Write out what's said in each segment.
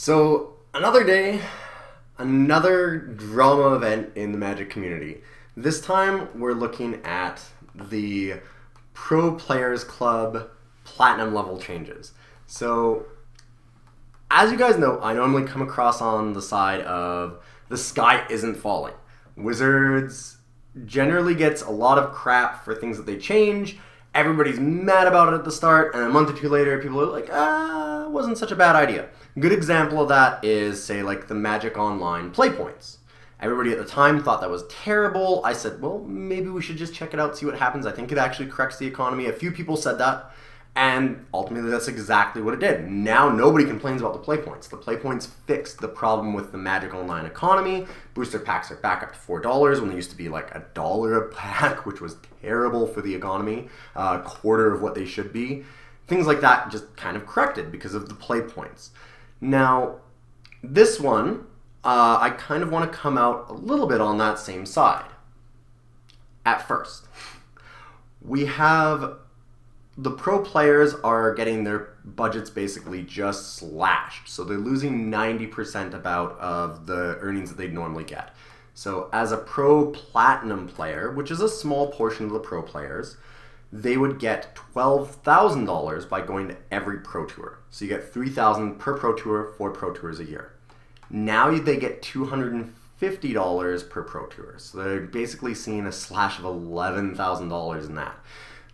So, another day, another drama event in the Magic community. This time, we're looking at the Pro Players Club Platinum level changes. So, as you guys know, I normally come across on the side of the sky isn't falling. Wizards generally gets a lot of crap for things that they change. Everybody's mad about it at the start, and a month or two later, people are like, it wasn't such a bad idea. Good example of that is, say, like the Magic Online play points. Everybody at the time thought that was terrible. I said, well, maybe we should just check it out, see what happens. I think it actually corrects the economy. A few people said that, and ultimately that's exactly what it did. Now nobody complains about the play points. The play points fixed the problem with the Magic Online economy. Booster packs are back up to $4 when they used to be like $1 a pack, which was terrible for the economy, a quarter of what they should be. Things like that just kind of corrected because of the play points. Now, this one, I kind of want to come out a little bit on that same side. At first, we have the pro players are getting their budgets basically just slashed. So they're losing 90% about of the earnings that they'd normally get. So as a pro platinum player, which is a small portion of the pro players, they would get $12,000 by going to every pro tour. So you get $3,000 per pro tour, 4 pro tours a year. Now they get $250 per pro tour. So they're basically seeing a slash of $11,000 in that.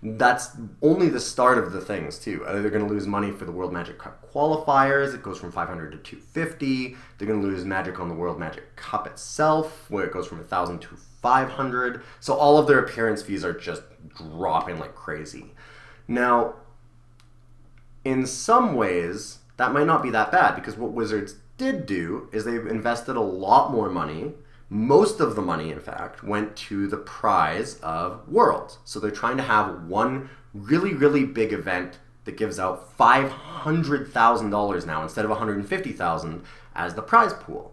That's only the start of the things too. They're going to lose money for the World Magic Cup qualifiers. It goes from $500 to $250. They're going to lose Magic on the World Magic Cup itself, where it goes from $1,000 to $500. So all of their appearance fees are just dropping like crazy. Now, in some ways, that might not be that bad, because what Wizards did do is they've invested a lot more money. Most of the money, in fact, went to the prize of Worlds. So they're trying to have one really, really big event that gives out $500,000 now instead of $150,000 as the prize pool.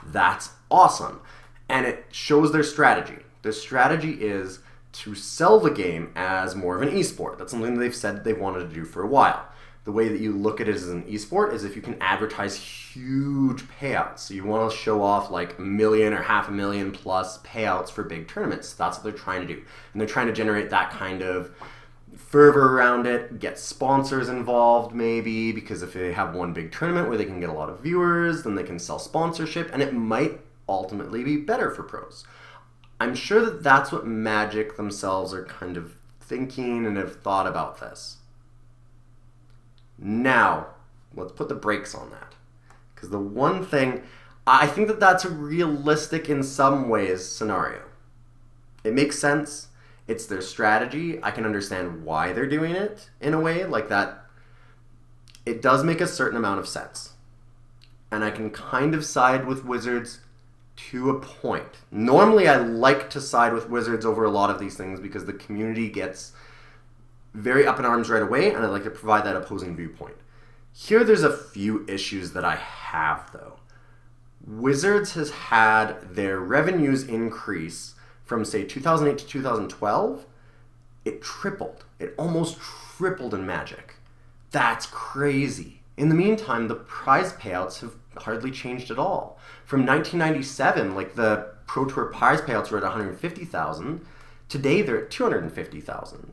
That's awesome. And it shows their strategy. Their strategy is to sell the game as more of an esport. That's something they've said they wanted to do for a while. The way that you look at it as an esport is if you can advertise huge payouts. So you want to show off like $1 million or $500,000 plus payouts for big tournaments. That's what they're trying to do. And they're trying to generate that kind of fervor around it, get sponsors involved maybe, because if they have one big tournament where they can get a lot of viewers, then they can sell sponsorship, and it might ultimately be better for pros. I'm sure that that's what Magic themselves are kind of thinking and have thought about this. Now, let's put the brakes on that. Because the one thing, I think that that's a realistic in some ways scenario. It makes sense. It's their strategy. I can understand why they're doing it in a way like that. It does make a certain amount of sense. And I can kind of side with Wizards to a point. Normally, I like to side with Wizards over a lot of these things because the community gets very up in arms right away, and I like to provide that opposing viewpoint. Here, there's a few issues that I have, though. Wizards has had their revenues increase from, say, 2008 to 2012. It tripled. It almost tripled in Magic. That's crazy. In the meantime, the prize payouts have hardly changed at all. From 1997, like the Pro Tour prize payouts were at $150,000. Today, they're at $250,000.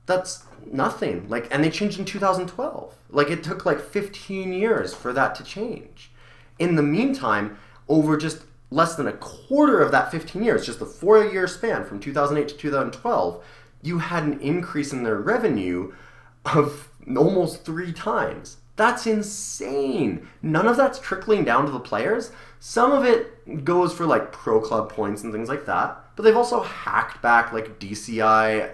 That's nothing. And they changed in 2012. It took 15 years for that to change. In the meantime, over just less than a quarter of that 15 years, just the 4-year span from 2008 to 2012, you had an increase in their revenue of almost 3 times. That's insane. None of that's trickling down to the players. Some of it goes for pro club points and things like that. But they've also hacked back DCI,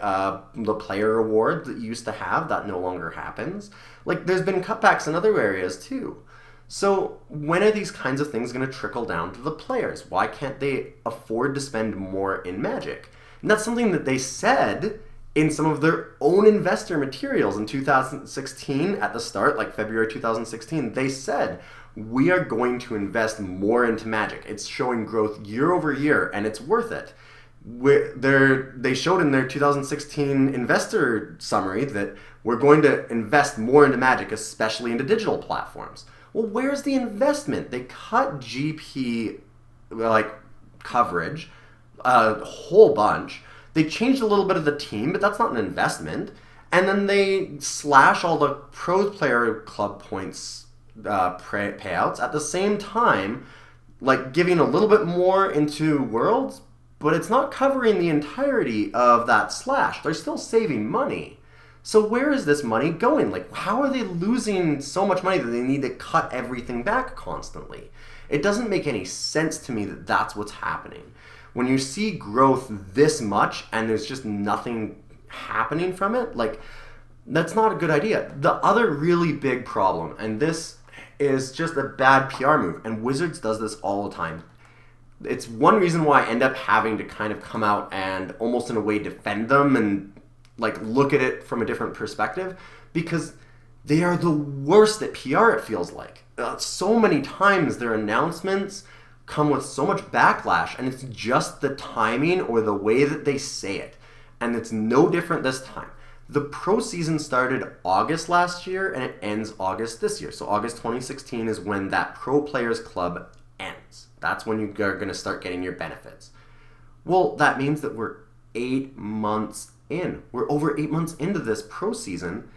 the player award that you used to have. That no longer happens. There's been cutbacks in other areas too. So when are these kinds of things going to trickle down to the players? Why can't they afford to spend more in Magic? And that's something that they said in some of their own investor materials in 2016 at the start, February 2016. They said, we are going to invest more into Magic. It's showing growth year over year, and it's worth it. They showed in their 2016 investor summary that we're going to invest more into Magic, especially into digital platforms. Well, where's the investment? They cut GP coverage a whole bunch. They changed a little bit of the team, but that's not an investment. And then they slash all the pro player club points payouts at the same time, like giving a little bit more into Worlds, but it's not covering the entirety of that slash. They're still saving money. So where is this money going? Like, how are they losing so much money that they need to cut everything back constantly? It doesn't make any sense to me that that's what's happening. When you see growth this much and there's just nothing happening from it, like, that's not a good idea. The other really big problem, and this is just a bad PR move, and Wizards does this all the time. It's one reason why I end up having to kind of come out and almost in a way defend them and like look at it from a different perspective, because they are the worst at PR, it feels like. So many times their announcements come with so much backlash, and it's just the timing or the way that they say it. And it's no different this time. The pro season started August last year and it ends August this year. So August 2016 is when that pro players club ends. That's when you are going to start getting your benefits. Well, that means that we're 8 months in. We're over 8 months into this pro season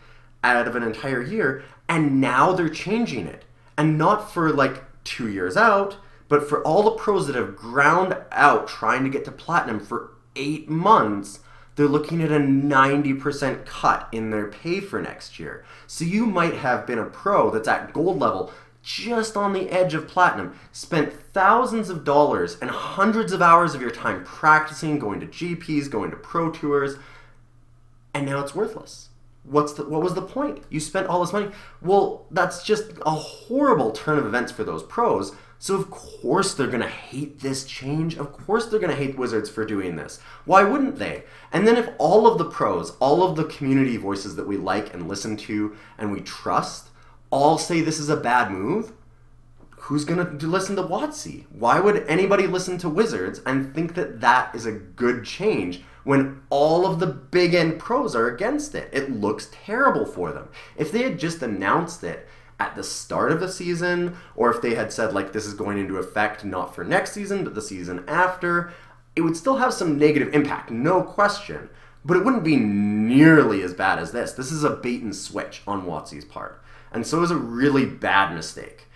out of an entire year, and now they're changing it. And not for like 2 years out, but for all the pros that have ground out trying to get to platinum for 8 months, they're looking at a 90% cut in their pay for next year. So you might have been a pro that's at gold level, just on the edge of platinum, spent thousands of dollars and hundreds of hours of your time practicing, going to GPs, going to pro tours, and now it's worthless. What was the point? You spent all this money. Well, that's just a horrible turn of events for those pros. So of course they're going to hate this change. Of course they're going to hate Wizards for doing this. Why wouldn't they? And then if all of the pros, all of the community voices that we like and listen to and we trust, all say this is a bad move, who's going to listen to WotC? Why would anybody listen to Wizards and think that that is a good change when all of the big end pros are against it? It looks terrible for them. If they had just announced it at the start of the season, or if they had said like this is going into effect not for next season but the season after, it would still have some negative impact, no question, but it wouldn't be nearly as bad as this. This is a bait and switch on WotC's part, and so is a really bad mistake.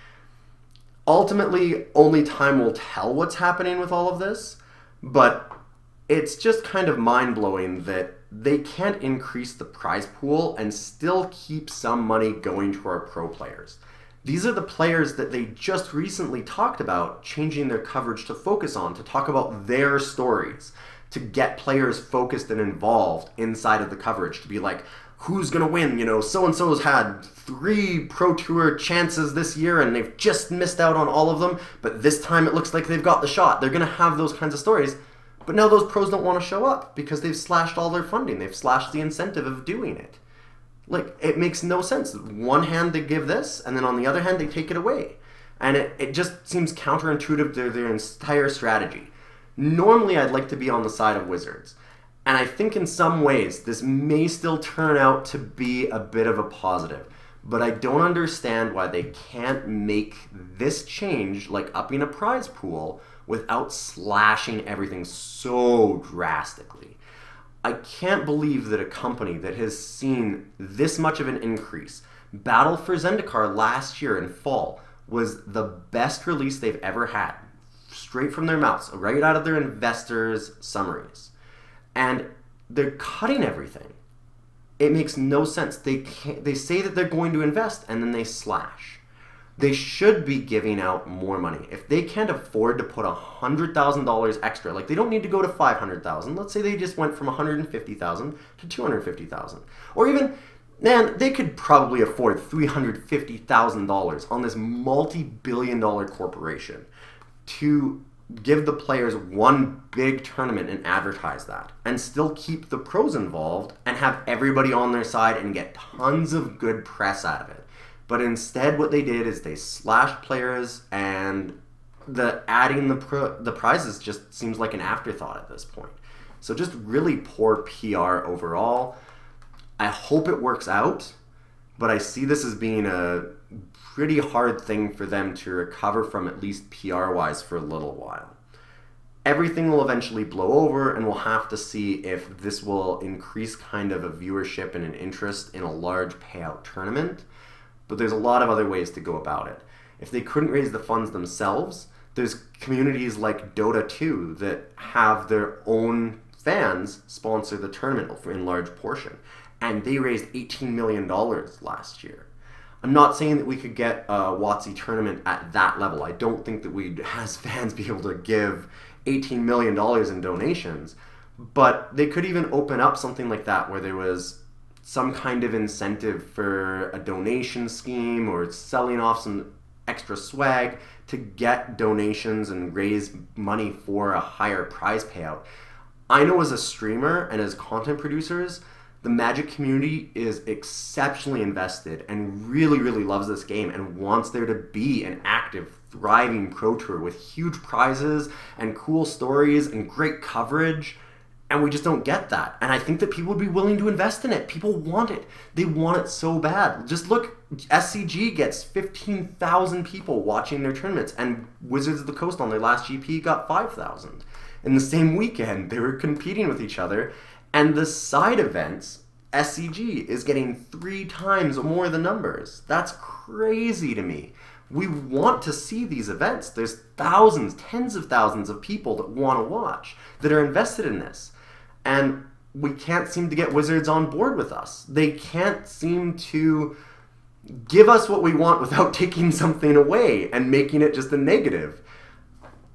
Ultimately, only time will tell what's happening with all of this, but it's just kind of mind-blowing that they can't increase the prize pool and still keep some money going to our pro players. These are the players that they just recently talked about changing their coverage to focus on, to talk about their stories, to get players focused and involved inside of the coverage, to be like, who's going to win? You know, so-and-so's had 3 Pro Tour chances this year and they've just missed out on all of them, but this time it looks like they've got the shot. They're going to have those kinds of stories. But now those pros don't want to show up because they've slashed all their funding. They've slashed the incentive of doing it. Like, it makes no sense. One hand they give this, and then on the other hand they take it away. And it just seems counterintuitive to their entire strategy. Normally I'd like to be on the side of Wizards. And I think in some ways this may still turn out to be a bit of a positive. But I don't understand why they can't make this change, like upping a prize pool, without slashing everything so drastically. I can't believe that a company that has seen this much of an increase, Battle for Zendikar last year in fall, was the best release they've ever had, straight from their mouths, right out of their investors' summaries. And they're cutting everything. It makes no sense. They say that they're going to invest, and then they slash. They should be giving out more money. If they can't afford to put $100,000 extra, like they don't need to go to $500,000. Let's say they just went from $150,000 to $250,000, or even, man, they could probably afford $350,000 on this multi-billion-dollar corporation to give the players one big tournament and advertise that, and still keep the pros involved and have everybody on their side and get tons of good press out of it. But instead what they did is they slashed players, and adding the prizes just seems like an afterthought at this point. So just really poor PR overall. I hope it works out, but I see this as being a pretty hard thing for them to recover from, at least PR-wise, for a little while. Everything will eventually blow over, and we'll have to see if this will increase kind of a viewership and an interest in a large payout tournament. But there's a lot of other ways to go about it. If they couldn't raise the funds themselves, there's communities like Dota 2 that have their own fans sponsor the tournament in large portion. And they raised $18 million last year. I'm not saying that we could get a WotC tournament at that level. I don't think that we'd, as fans, be able to give $18 million in donations. But they could even open up something like that where there was some kind of incentive for a donation scheme or selling off some extra swag to get donations and raise money for a higher prize payout. I know as a streamer and as content producers, the Magic community is exceptionally invested and really, really loves this game and wants there to be an active, thriving Pro Tour with huge prizes and cool stories and great coverage. And we just don't get that. And I think that people would be willing to invest in it. People want it. They want it so bad. Just look, SCG gets 15,000 people watching their tournaments, and Wizards of the Coast on their last GP got 5,000. In the same weekend, they were competing with each other, and the side events, SCG is getting 3 times more the numbers. That's crazy to me. We want to see these events. There's thousands, tens of thousands of people that want to watch, that are invested in this. And we can't seem to get Wizards on board with us. They can't seem to give us what we want without taking something away and making it just a negative.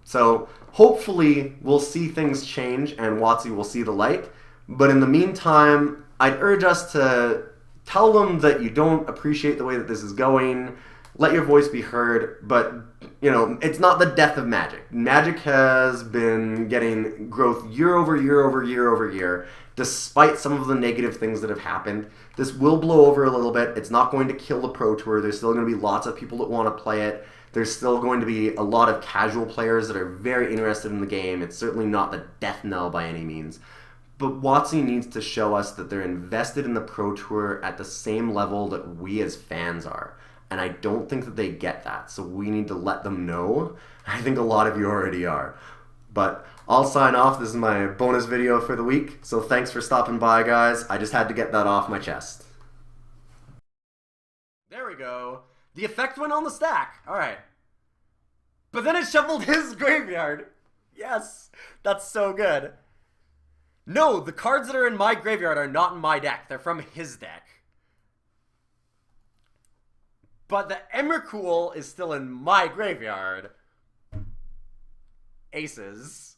So hopefully we'll see things change and WotC will see the light. But in the meantime, I'd urge us to tell them that you don't appreciate the way that this is going. Let your voice be heard, but it's not the death of Magic. Magic has been getting growth year over year over year over year, despite some of the negative things that have happened. This will blow over a little bit. It's not going to kill the Pro Tour. There's still going to be lots of people that want to play it. There's still going to be a lot of casual players that are very interested in the game. It's certainly not the death knell by any means. But WotC needs to show us that they're invested in the Pro Tour at the same level that we as fans are. And I don't think that they get that, so we need to let them know. I think a lot of you already are. But I'll sign off. This is my bonus video for the week, so thanks for stopping by, guys. I just had to get that off my chest. There we go. The effect went on the stack. All right. But then it shuffled his graveyard. Yes, that's so good. No, the cards that are in my graveyard are not in my deck. They're from his deck. But the Emrakul is still in my graveyard. Aces.